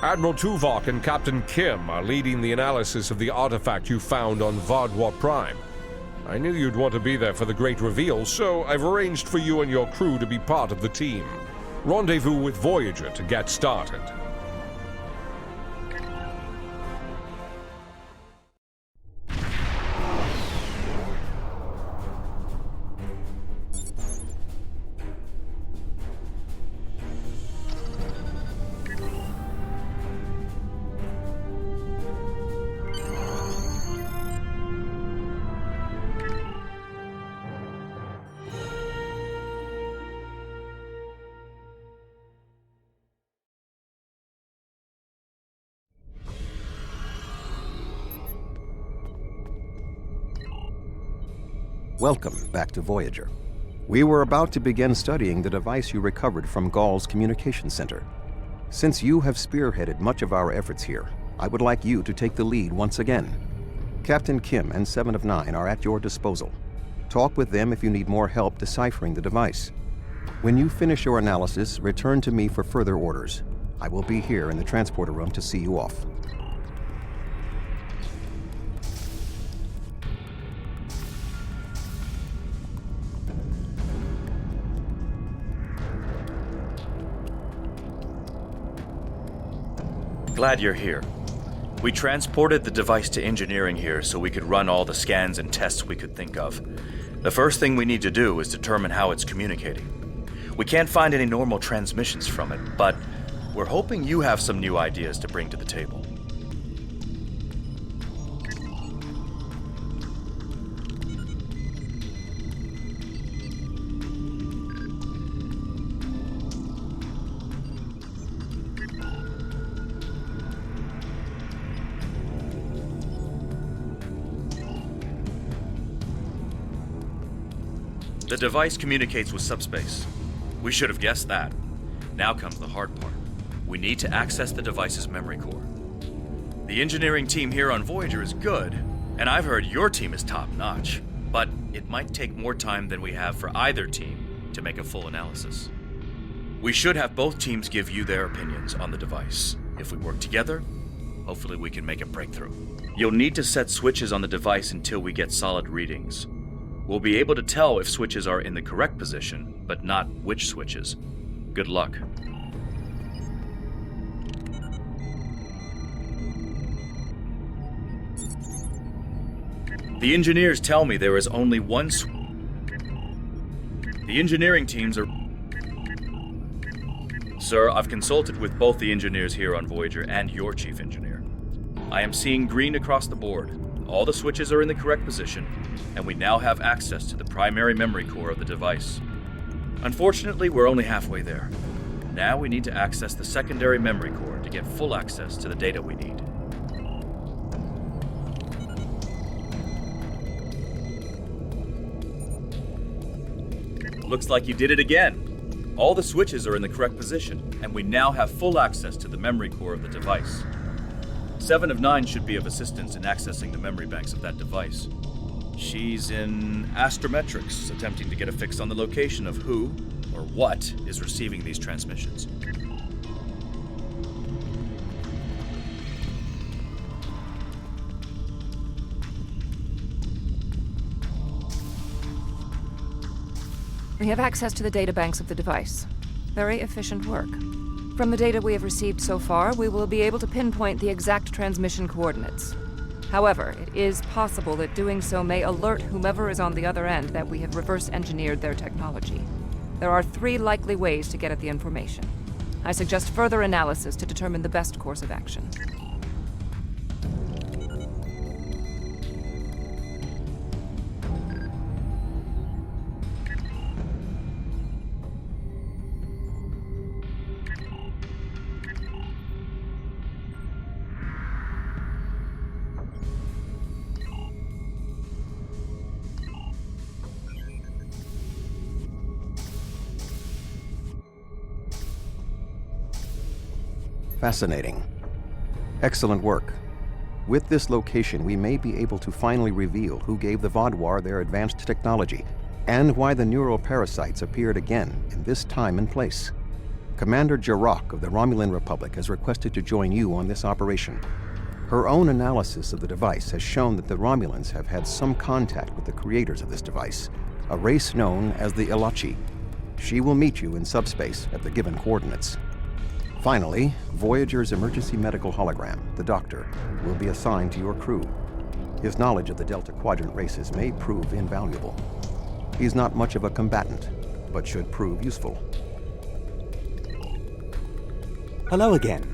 Admiral Tuvok and Captain Kim are leading the analysis of the artifact you found on Vadwa Prime. I knew you'd want to be there for the great reveal, so I've arranged for you and your crew to be part of the team. Rendezvous with Voyager to get started. Welcome back to Voyager. We were about to begin studying the device you recovered from Ghal's communication center. Since you have spearheaded much of our efforts here, I would like you to take the lead once again. Captain Kim and 7 of 9 are at your disposal. Talk with them if you need more help deciphering the device. When you finish your analysis, return to me for further orders. I will be here in the transporter room to see you off. Glad you're here. We transported the device to engineering here so we could run all the scans and tests we could think of. The first thing we need to do is determine how it's communicating. We can't find any normal transmissions from it, but we're hoping you have some new ideas to bring to the table. The device communicates with subspace. We should have guessed that. Now comes the hard part. We need to access the device's memory core. The engineering team here on Voyager is good, and I've heard your team is top-notch, but it might take more time than we have for either team to make a full analysis. We should have both teams give you their opinions on the device. If we work together, hopefully we can make a breakthrough. You'll need to set switches on the device until we get solid readings. We'll be able to tell if switches are in the correct position, but not which switches. Good luck. The engineers tell me there is only one The engineering teams are... Sir, I've consulted with both the engineers here on Voyager and your chief engineer. I am seeing green across the board. All the switches are in the correct position, and we now have access to the primary memory core of the device. Unfortunately, we're only halfway there. Now we need to access the secondary memory core to get full access to the data we need. Looks like you did it again. All the switches are in the correct position, and we now have full access to the memory core of the device. 7 of 9 should be of assistance in accessing the memory banks of that device. She's in astrometrics, attempting to get a fix on the location of who, or what, is receiving these transmissions. We have access to the databanks of the device. Very efficient work. From the data we have received so far, we will be able to pinpoint the exact transmission coordinates. However, it is possible that doing so may alert whomever is on the other end that we have reverse-engineered their technology. There are 3 likely ways to get at the information. I suggest further analysis to determine the best course of action. Fascinating. Excellent work. With this location, we may be able to finally reveal who gave the Vadwar their advanced technology, and why the neural parasites appeared again in this time and place. Commander Jarok of the Romulan Republic has requested to join you on this operation. Her own analysis of the device has shown that the Romulans have had some contact with the creators of this device, a race known as the Elachi. She will meet you in subspace at the given coordinates. Finally, Voyager's emergency medical hologram, the Doctor, will be assigned to your crew. His knowledge of the Delta Quadrant races may prove invaluable. He's not much of a combatant, but should prove useful. Hello again.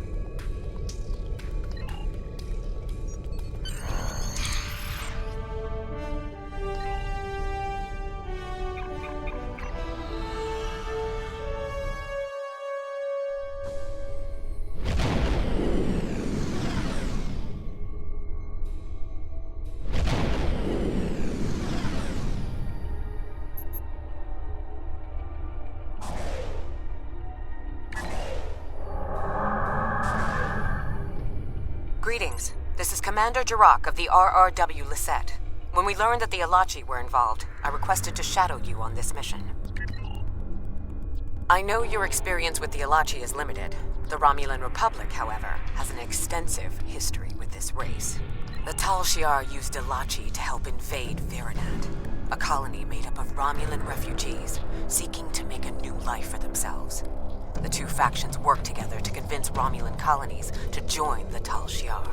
Greetings. This is Commander Jarok of the RRW Lisette. When we learned that the Elachi were involved, I requested to shadow you on this mission. I know your experience with the Elachi is limited. The Romulan Republic, however, has an extensive history with this race. The Tal Shiar used Elachi to help invade Veronat, a colony made up of Romulan refugees seeking to make a new life for themselves. The two factions worked together to convince Romulan colonies to join the Tal Shiar.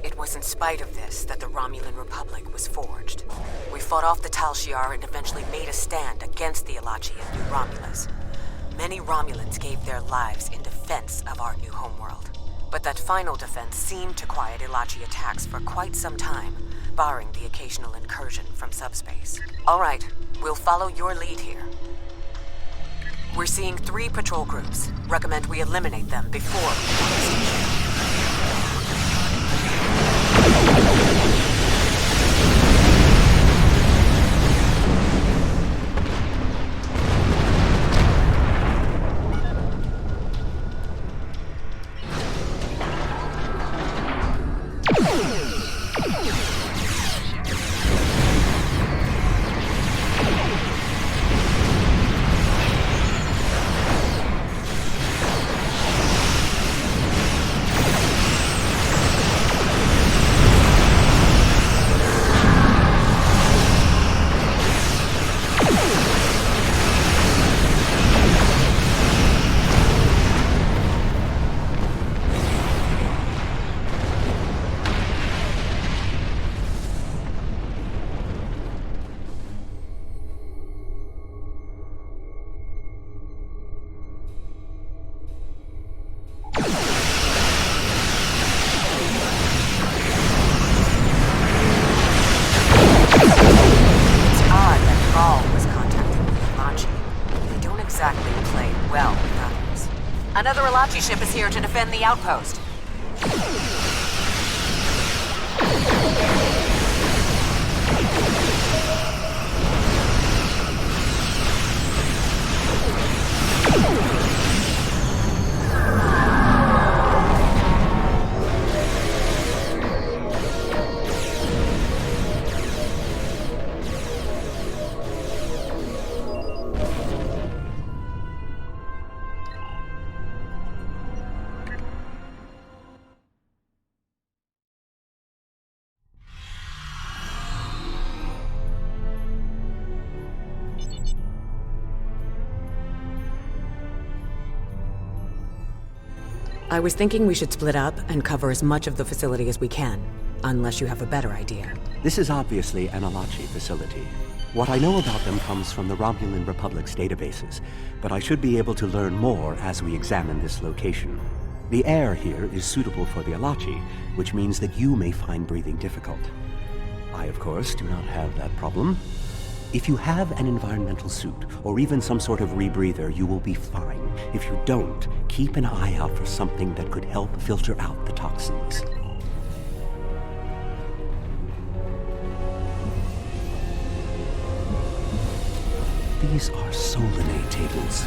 It was in spite of this that the Romulan Republic was forged. We fought off the Tal Shiar and eventually made a stand against the Elachi and New Romulus. Many Romulans gave their lives in defense of our new homeworld. But that final defense seemed to quiet Elachi attacks for quite some time, barring the occasional incursion from subspace. All right, we'll follow your lead here. We're seeing 3 patrol groups. Recommend we eliminate them before we go to the station. Another Elachi ship is here to defend the outpost. I was thinking we should split up and cover as much of the facility as we can, unless you have a better idea. This is obviously an Elachi facility. What I know about them comes from the Romulan Republic's databases, but I should be able to learn more as we examine this location. The air here is suitable for the Elachi, which means that you may find breathing difficult. I, of course, do not have that problem. If you have an environmental suit, or even some sort of rebreather, you will be fine. If you don't, keep an eye out for something that could help filter out the toxins. These are Solanae tables.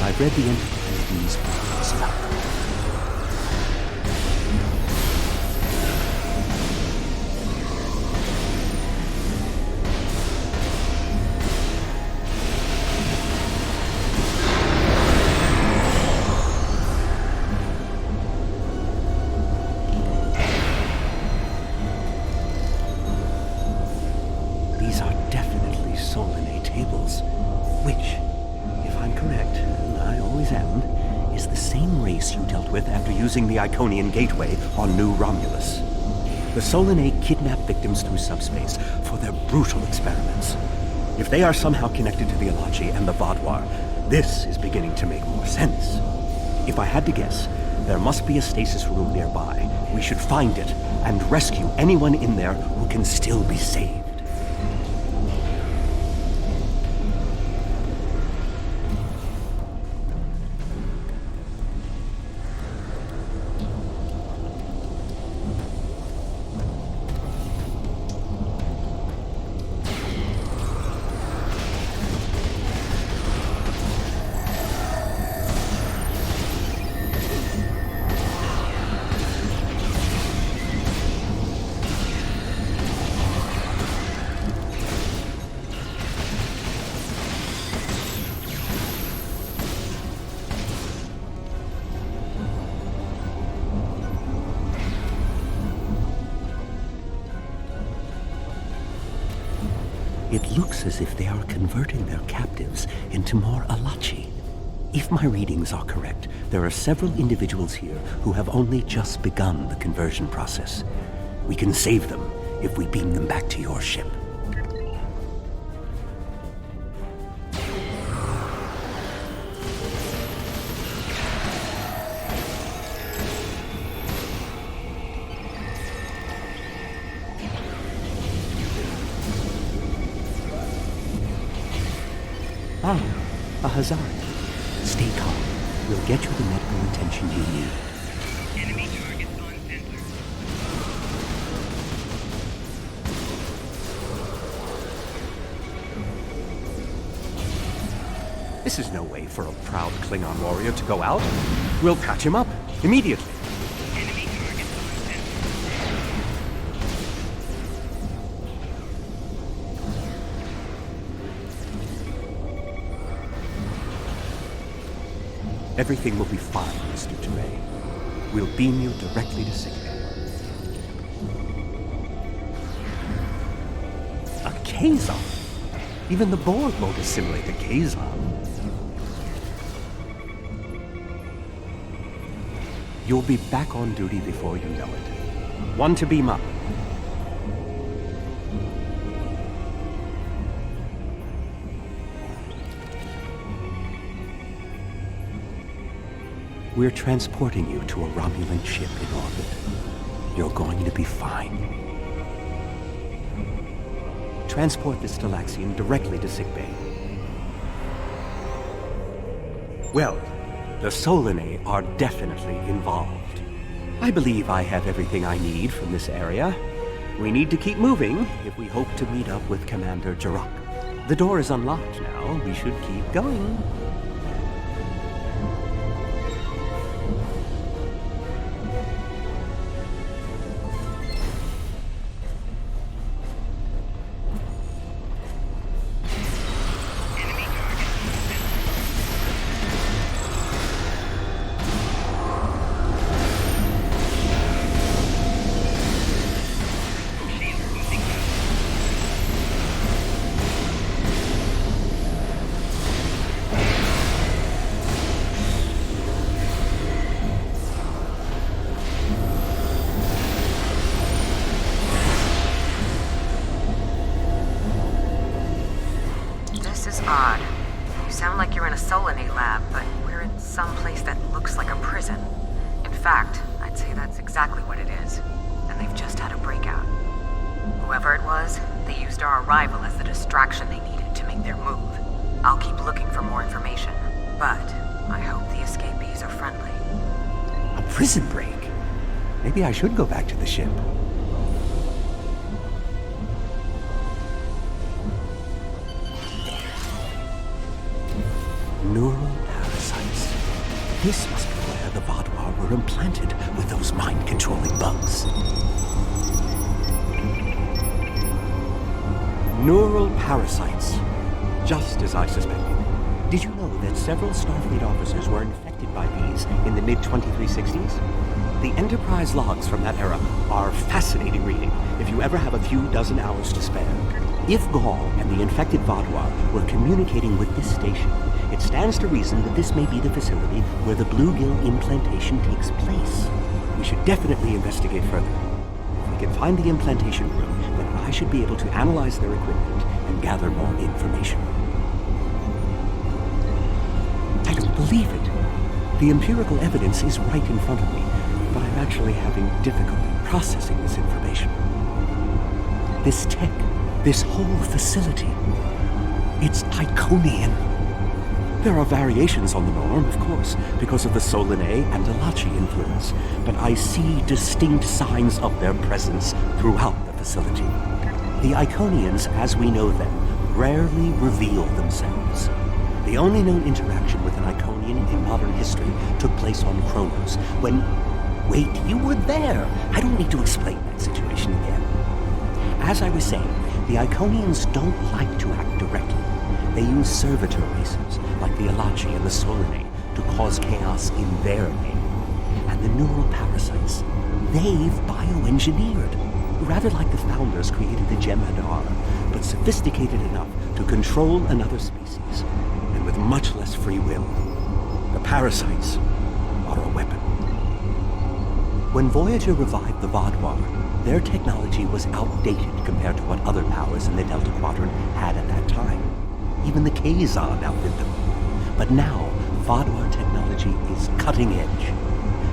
I've read the Enterprise's books about them. Which, if I'm correct, and I always am, is the same race you dealt with after using the Iconian Gateway on New Romulus. The Solanae kidnap victims through subspace for their brutal experiments. If they are somehow connected to the Elachi and the Vaadwaur, this is beginning to make more sense. If I had to guess, there must be a stasis room nearby. We should find it and rescue anyone in there who can still be saved. It looks as if they are converting their captives into more Elachi. If my readings are correct, there are several individuals here who have only just begun the conversion process. We can save them if we beam them back to your ship. Ah, a Hazard. Stay calm. We'll get you the medical attention you need. Enemy targets on center. This is no way for a proud Klingon warrior to go out. We'll patch him up immediately. Enemy targets on center. Everything will be fine, Mr. Duray. We'll beam you directly to sickbay. A Kazon? Even the Borg won't assimilate a Kazon. You'll be back on duty before you know it. One to beam up. We're transporting you to a Romulan ship in orbit. You're going to be fine. Transport this Stalaxian directly to sickbay. Well, the Solanae are definitely involved. I believe I have everything I need from this area. We need to keep moving if we hope to meet up with Commander Jarok. The door is unlocked now. We should keep going. Odd. You sound like you're in a Solanae lab, but we're in some place that looks like a prison. In fact, I'd say that's exactly what it is. And they've just had a breakout. Whoever it was, they used our arrival as the distraction they needed to make their move. I'll keep looking for more information, but I hope the escapees are friendly. A prison break? Maybe I should go back to the ship. Neural parasites. This must be where the Vaadwaur were implanted with those mind-controlling bugs. Neural parasites. Just as I suspected. Did you know that several Starfleet officers were infected by these in the mid-2360s? The Enterprise logs from that era are fascinating reading if you ever have a few dozen hours to spare. If Gaul and the infected Vaadwaur were communicating with this station, it stands to reason that this may be the facility where the bluegill implantation takes place. We should definitely investigate further. If we can find the implantation room, then I should be able to analyze their equipment and gather more information. I don't believe it. The empirical evidence is right in front of me, but I'm actually having difficulty processing this information. This tech, this whole facility, it's Iconian. There are variations on the norm, of course, because of the Solanae and Elachi influence, but I see distinct signs of their presence throughout the facility. The Iconians, as we know them, rarely reveal themselves. The only known interaction with an Iconian in modern history took place on Kronos, when... Wait, you were there! I don't need to explain that situation again. As I was saying, the Iconians don't like to act directly. They use servitor races, like the Elachi and the Solanae, to cause chaos in their name. And the neural parasites, they've bioengineered. Rather like the founders created the Jem'hadar, but sophisticated enough to control another species, and with much less free will. The parasites are a weapon. When Voyager revived the Vaadwaur, their technology was outdated compared to what other powers in the Delta Quadrant had at that time. Even the Kazon outdid them. But now, Vaadwaur technology is cutting edge.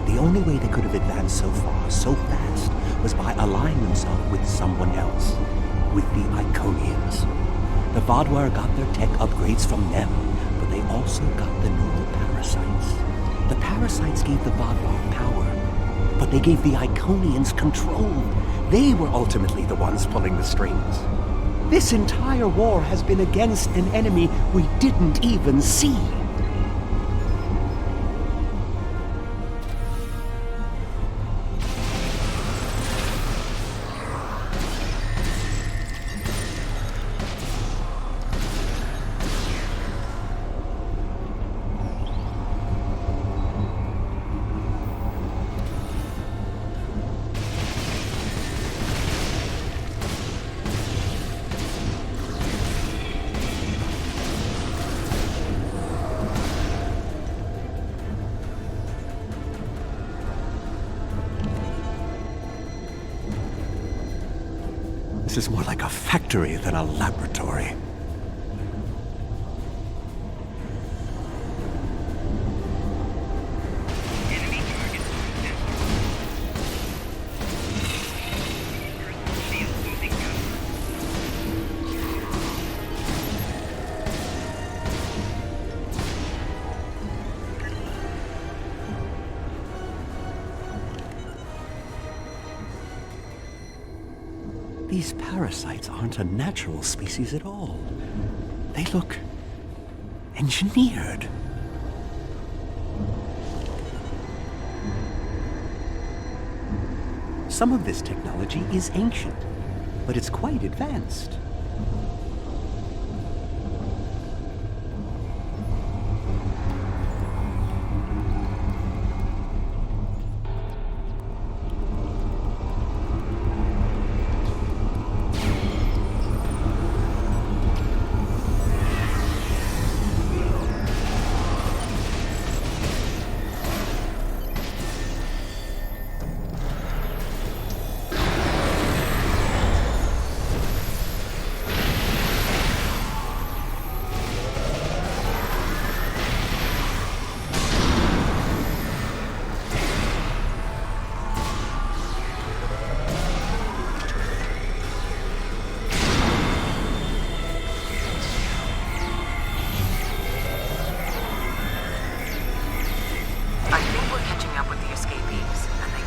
The only way they could have advanced so far, so fast, was by allying themselves with someone else, with the Iconians. The Vaadwaur got their tech upgrades from them, but they also got the neural parasites. The parasites gave the Vaadwaur power, but they gave the Iconians control. They were ultimately the ones pulling the strings. This entire war has been against an enemy we didn't even see. This is more like a factory than a laboratory. Enemy target on center. Personal shield losing power. These parasites aren't a natural species at all. They look engineered. Some of this technology is ancient, but it's quite advanced.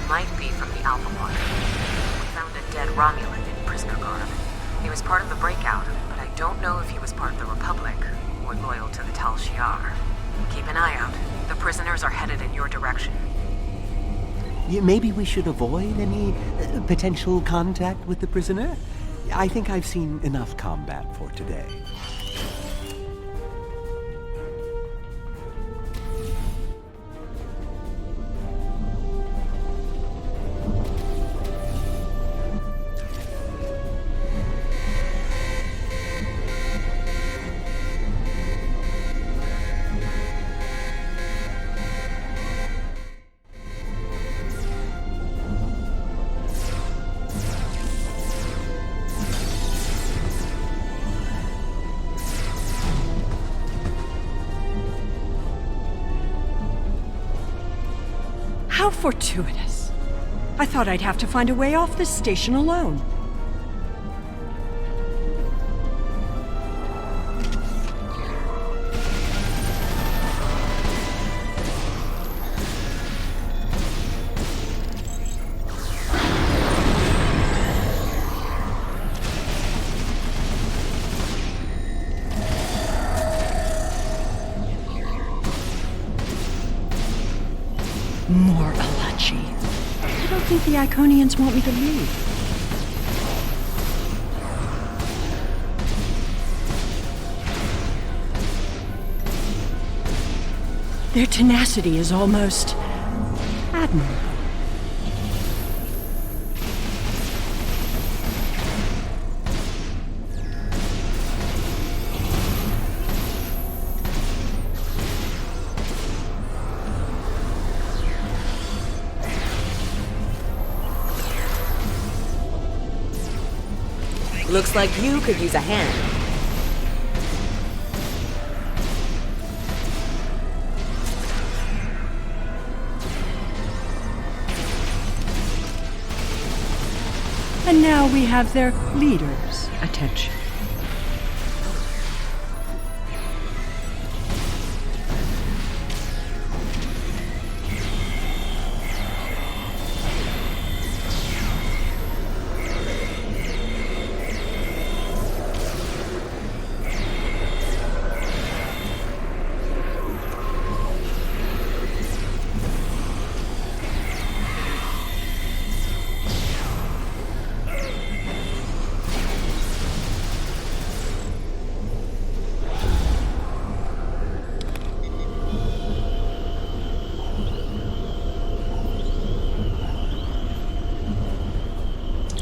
Might be from the Alpha Quadrant. We found a dead Romulan in prisoner garb. He was part of the breakout, but I don't know if he was part of the Republic or loyal to the Tal Shiar. Keep an eye out. The prisoners are headed in your direction. Yeah, maybe we should avoid any potential contact with the prisoner? I think I've seen enough combat for today. How fortuitous. I thought I'd have to find a way off this station alone. More Elachi. I don't think the Iconians want me to leave. Their tenacity is almost admirable. Looks like you could use a hand. And now we have their leader's attention.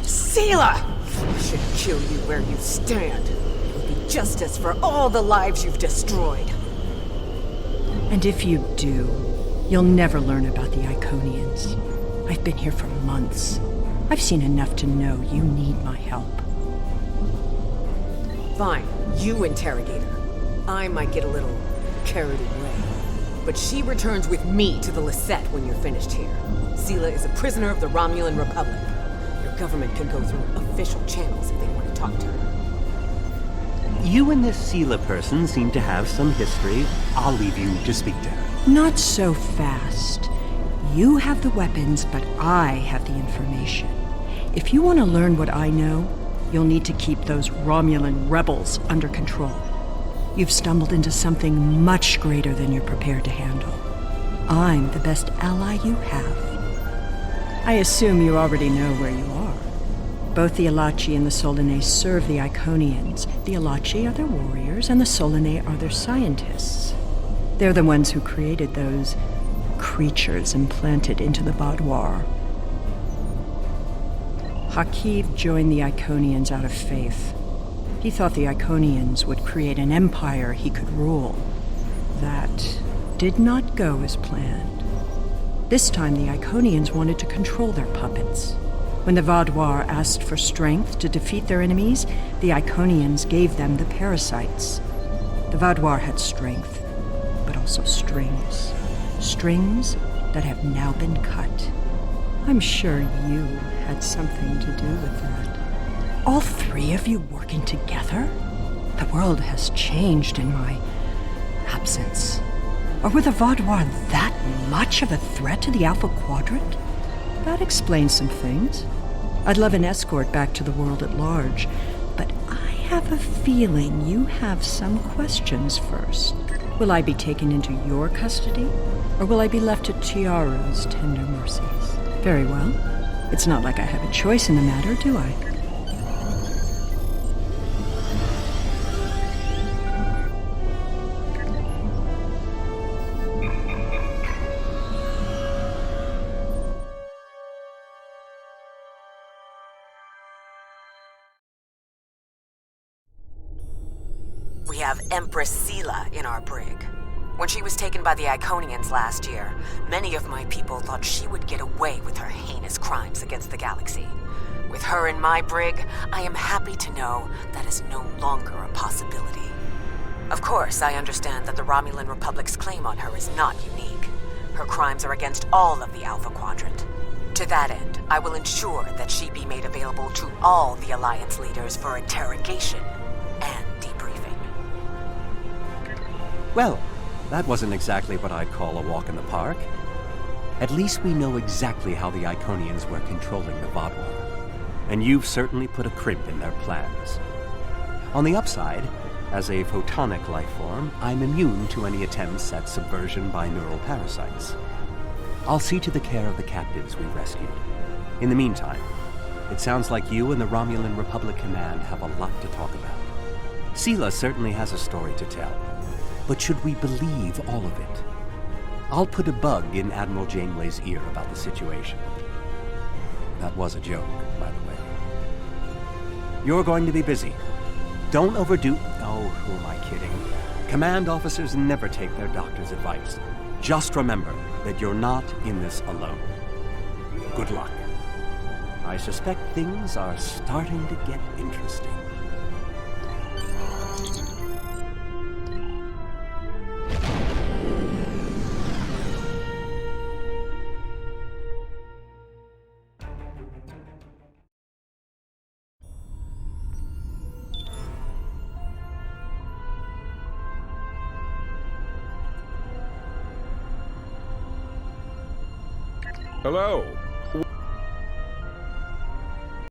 Sela! I should kill you where you stand. It would be justice for all the lives you've destroyed. And if you do, you'll never learn about the Iconians. I've been here for months. I've seen enough to know you need my help. Fine, you interrogate her. I might get a little carried away. But she returns with me to the Lisette when you're finished here. Sela is a prisoner of the Romulan Republic. Your government can go through official channels if they want to talk to her. You and this Sela person seem to have some history. I'll leave you to speak to her. Not so fast. You have the weapons, but I have the information. If you want to learn what I know, you'll need to keep those Romulan rebels under control. You've stumbled into something much greater than you're prepared to handle. I'm the best ally you have. I assume you already know where you are. Both the Elachi and the Solanae serve the Iconians. The Elachi are their warriors, and the Solanae are their scientists. They're the ones who created those creatures implanted into the Vaudoir. Hakiv joined the Iconians out of faith. He thought the Iconians would create an empire he could rule. That did not go as planned. This time the Iconians wanted to control their puppets. When the Vaudoir asked for strength to defeat their enemies, the Iconians gave them the parasites. The Vaudoir had strength, but also strings. Strings that have now been cut. I'm sure you had something to do with that. All three of you working together? The world has changed in my absence. Or were the Vaudoir that much of a threat to the Alpha Quadrant? That explains some things. I'd love an escort back to the world at large, but I have a feeling you have some questions first. Will I be taken into your custody, or will I be left to Tiaru's tender mercies? Very well. It's not like I have a choice in the matter, do I? We have Empress Sela in our brig. When she was taken by the Iconians last year, many of my people thought she would get away with her heinous crimes against the galaxy. With her in my brig, I am happy to know that is no longer a possibility. Of course, I understand that the Romulan Republic's claim on her is not unique. Her crimes are against all of the Alpha Quadrant. To that end, I will ensure that she be made available to all the Alliance leaders for interrogation and debriefing. Well, that wasn't exactly what I'd call a walk in the park. At least we know exactly how the Iconians were controlling the Vaadwaur, and you've certainly put a crimp in their plans. On the upside, as a photonic life form, I'm immune to any attempts at subversion by neural parasites. I'll see to the care of the captives we rescued. In the meantime, it sounds like you and the Romulan Republic Command have a lot to talk about. Sela certainly has a story to tell, but should we believe all of it? I'll put a bug in Admiral Janeway's ear about the situation. That was a joke, by the way. You're going to be busy. Don't overdo... Oh, who am I kidding? Command officers never take their doctor's advice. Just remember that you're not in this alone. Good luck. I suspect things are starting to get interesting. Hello.